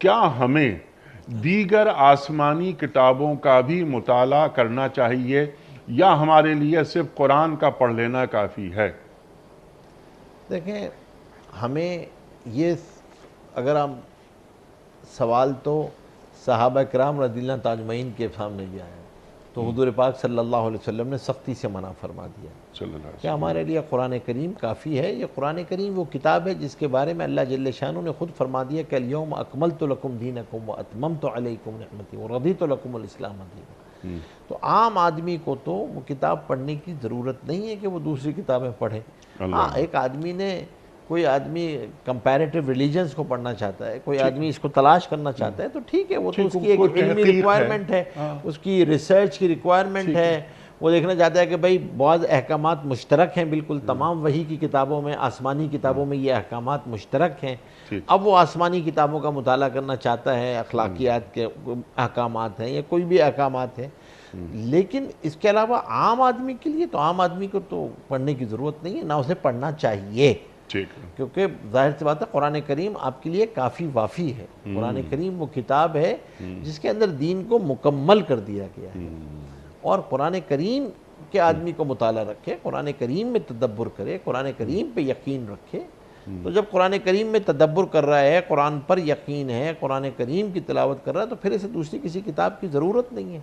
کیا ہمیں دیگر آسمانی کتابوں کا بھی مطالعہ کرنا چاہیے یا ہمارے لیے صرف قرآن کا پڑھ لینا کافی ہے؟ دیکھیں، ہمیں یہ اگر ہم سوال تو صحابہ کرام رضی اللہ تعالیٰ اجمعین کے سامنے بھی آیا تو حضور پاک صلی اللہ علیہ وسلم نے سختی سے منع فرما دیا صلی اللہ علیہ کہ ہمارے لیے قرآن کریم کافی ہے۔ یہ قرآن کریم وہ کتاب ہے جس کے بارے میں اللہ جل شانہ نے خود فرما دیا کہ الیوم اکملت لکم دینکم واتممت علیکم نعمتی ورضیت لکم الاسلام دینا۔ تو عام آدمی کو تو وہ کتاب پڑھنے کی ضرورت نہیں ہے کہ وہ دوسری کتابیں پڑھے۔ ہاں، ایک آدمی نے کوئی آدمی کمپیریٹیو ریلیجنز کو پڑھنا چاہتا ہے، کوئی آدمی اس کو تلاش کرنا چاہتا ہے تو ٹھیک ہے، وہ تو اس کی ایک علمی ریکوائرمنٹ ہے، اس کی ریسرچ کی ریکوائرمنٹ ہے۔ وہ دیکھنا چاہتا ہے کہ بھئی بعض احکامات مشترک ہیں، بالکل تمام وحی کی کتابوں میں، آسمانی کتابوں میں یہ احکامات مشترک ہیں۔ اب وہ آسمانی کتابوں کا مطالعہ کرنا چاہتا ہے، اخلاقیات کے احکامات ہیں یا کوئی بھی احکامات ہیں، لیکن اس کے علاوہ عام آدمی کے لیے تو عام آدمی کو تو پڑھنے کی ضرورت نہیں ہے، نہ اسے پڑھنا چاہیے، کیونکہ ظاہر سی بات ہے قرآن کریم آپ کے لیے کافی وافی ہے۔ قرآن کریم وہ کتاب ہے جس کے اندر دین کو مکمل کر دیا گیا ہے، اور قرآن کریم کے آدمی کو مطالعہ رکھے، قرآن کریم میں تدبر کرے، قرآن کریم پہ یقین رکھے۔ تو جب قرآن کریم میں تدبر کر رہا ہے، قرآن پر یقین ہے، قرآن کریم کی تلاوت کر رہا ہے، تو پھر اسے دوسری کسی کتاب کی ضرورت نہیں ہے۔